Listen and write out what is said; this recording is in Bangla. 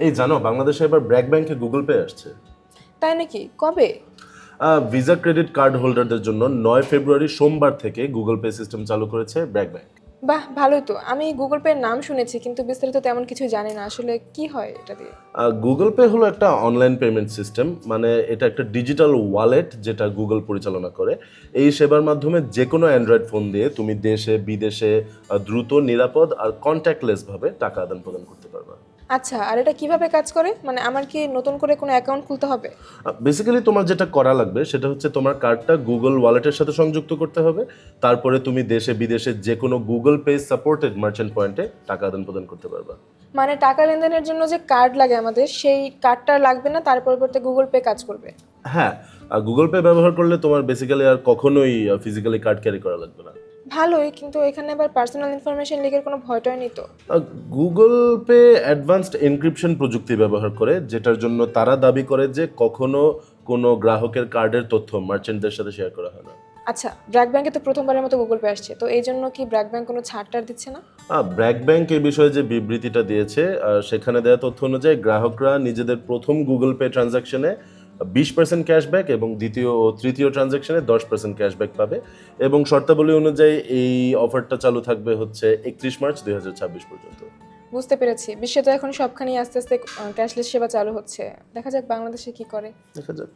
এই জানো, বাংলাদেশে এবার ব্র্যাক ব্যাংকে গুগল পে আসছে। তাই নাকি? কবে? ভিসা ক্রেডিট কার্ড হোল্ডারদের জন্য 9 ফেব্রুয়ারি সোমবার থেকে গুগল পে সিস্টেম চালু করেছে ব্র্যাক ব্যাংক। বাহ, ভালোই তো। আমি গুগল পের নাম শুনেছি কিন্তু বিস্তারিত তেমন কিছু জানি না। আসলে কি হয় এটা দিয়ে? গুগল পে হলো একটা অনলাইন পেমেন্ট সিস্টেম, মানে এটা একটা ডিজিটাল ওয়ালেট যেটা গুগল পরিচালনা করে। এই সেবার মাধ্যমে যে কোনো অ্যান্ড্রয়েড ফোন দিয়ে তুমি দেশে বিদেশে দ্রুত, নিরাপদ আর কন্ট্যাক্টলেস ভাবে টাকা আদান প্রদান করতে পারবা। আচ্ছা, আর এটা কিভাবে কাজ করে? মানে আমার কি নতুন করে কোনো অ্যাকাউন্ট খুলতে হবে? বেসিক্যালি তোমার যেটা করা লাগবে সেটা হচ্ছে তোমার কার্ডটা গুগল ওয়ালেটের সাথে সংযুক্ত করতে হবে। তারপরে তুমি দেশে বিদেশে যে কোনো গুগল পে সাপোর্টেড মার্চেন্ট পয়েন্টে টাকা আদান প্রদান করতে পারবা। মানে টাকা লেনদেনের জন্য যে কার্ড লাগে আমাদের, সেই কার্ডটা লাগবে না, তার পরিবর্তে গুগল পে কাজ করবে? হ্যাঁ, গুগল পে ব্যবহার করলে তোমার বেসিক্যালি আর কখনোই ফিজিক্যালি কার্ড ক্যারি করা লাগবে না। ভালোই, কিন্তু এখানে আবার পার্সোনাল ইনফরমেশন লিকের কোনো ভয়টয় নেই তো? গুগল পে অ্যাডভান্সড এনক্রিপশন প্রযুক্তি ব্যবহার করে, যেটার জন্য তারা দাবি করে যে কখনো কোনো গ্রাহকের কার্ডের তথ্য মার্চেন্টদের সাথে শেয়ার করা হয় না। আচ্ছা, ব্র্যাক ব্যাংকে তো প্রথমবারের মতো গুগল পে আসছে, তো এই জন্য কি ব্র্যাক ব্যাংক কোনো ছাড়-টাড় দিচ্ছে না? ব্র্যাক ব্যাংক এই বিষয়ে যে বিবৃতিটা দিয়েছে, সেখানে দেওয়া তথ্য অনুযায়ী গ্রাহকরা নিজেদের প্রথম গুগল পে ট্রানজাকশনে 20% ক্যাশব্যাক এবং দ্বিতীয় ও তৃতীয় ট্রানজাকশনে 10% ক্যাশব্যাক পাবে। এবং শর্তাবলী অনুযায়ী এই অফারটা চালু থাকবে হচ্ছে 31 মার্চ 2026 পর্যন্ত। বুঝতে পেরেছি। বিশ্বে তো এখন সবখানেই আস্তে আস্তে ক্যাশলেস সেবা চালু হচ্ছে। দেখা যাক বাংলাদেশে কি করে। দেখা যাক।